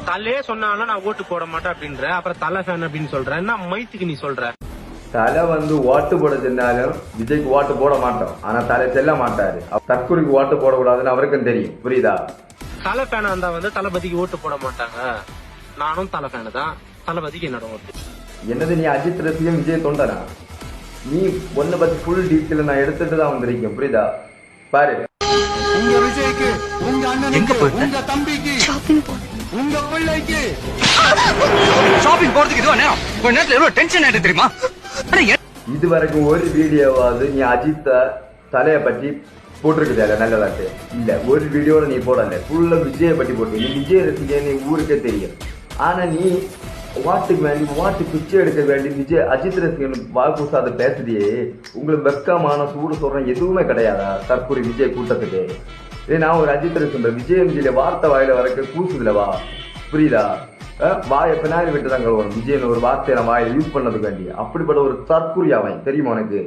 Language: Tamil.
தலையே சொன்னாலும் நான் ஓட்டு போட மாட்டேன் அப்படின்ற, அப்புறம் தலை ஃபேன் அப்படின்னு சொல்ற. என்ன மைத்துக்கு நீ சொல்ற? தலை ஓட்டு போட சொன்னாலும் விஜய்க்கு ஓட்டு போட மாட்டோம். ஆனா தலை செல்ல மாட்டாரு. தற்கொலைக்கு ஓட்டு போடக்கூடாதுன்னு அவருக்கும் தெரியும். புரியுதா? தலை ஃபேனா இருந்தா தளபதிக்கு ஓட்டு போட மாட்டாங்க. நானும் தலை ஃபேனு தான். தளபதிக்கு என்னோட ஓட்டு. என்னது நீ அஜித் ரசிகன் விஜய் தொண்டனா? நீ ஒன்ன பத்தி ஃபுல் டீட்டெயில் நான் எடுத்துட்டு தான் வந்திருக்கேன். புரியுதா? பாரு, உங்க விஜய்க்கு, உங்க அண்ணனுக்கு, உங்க தம்பிக்கு, உங்க பிள்ளைக்கு ஷாப்பிங் போறதுக்கு இதுவா நேரம்? கொஞ்ச நேரத்துல எவ்வளவு டென்ஷன் ஆயிட்டு தெரியுமா? இது வரைக்கும் ஒரு வீடியோவாவது நீ அஜித்த தலைய பற்றி போட்டிருக்குதா? நல்லதாட்டு இல்ல. ஒரு வீடியோல நீ போடல. ஃபுல்லா விஜய பற்றி போட்டு. நீ விஜய் ரசிகன், நீ ஊருக்கே தெரியும். ஆனா நீ வாட்டுக்கு வேண்டி வாட்டு பிச்சை எடுக்க வேண்டி விஜய் அஜித் ரசிகன் வாக்குசாத பேசுறியே. உங்களுக்கு வெக்கமான சூடு சொல்றேன் எதுவுமே கிடையாதா? தற்கொலை விஜய் கூட்டத்துக்கு நான் ஒரு அஜித் ரசிகன். விஜய் வார்த்தை வாயில வரக்க கூசுதுலவா? புரியுதா? வாய பின்னாடி விட்டு தான் கழுவணும். விஜயன் ஒரு வார்த்தையை நான் வாயில யூஸ் பண்ணதுக்கு வேண்டி அப்படிப்பட்ட ஒரு தற்கொலை அவன் தெரியுமா உனக்கு?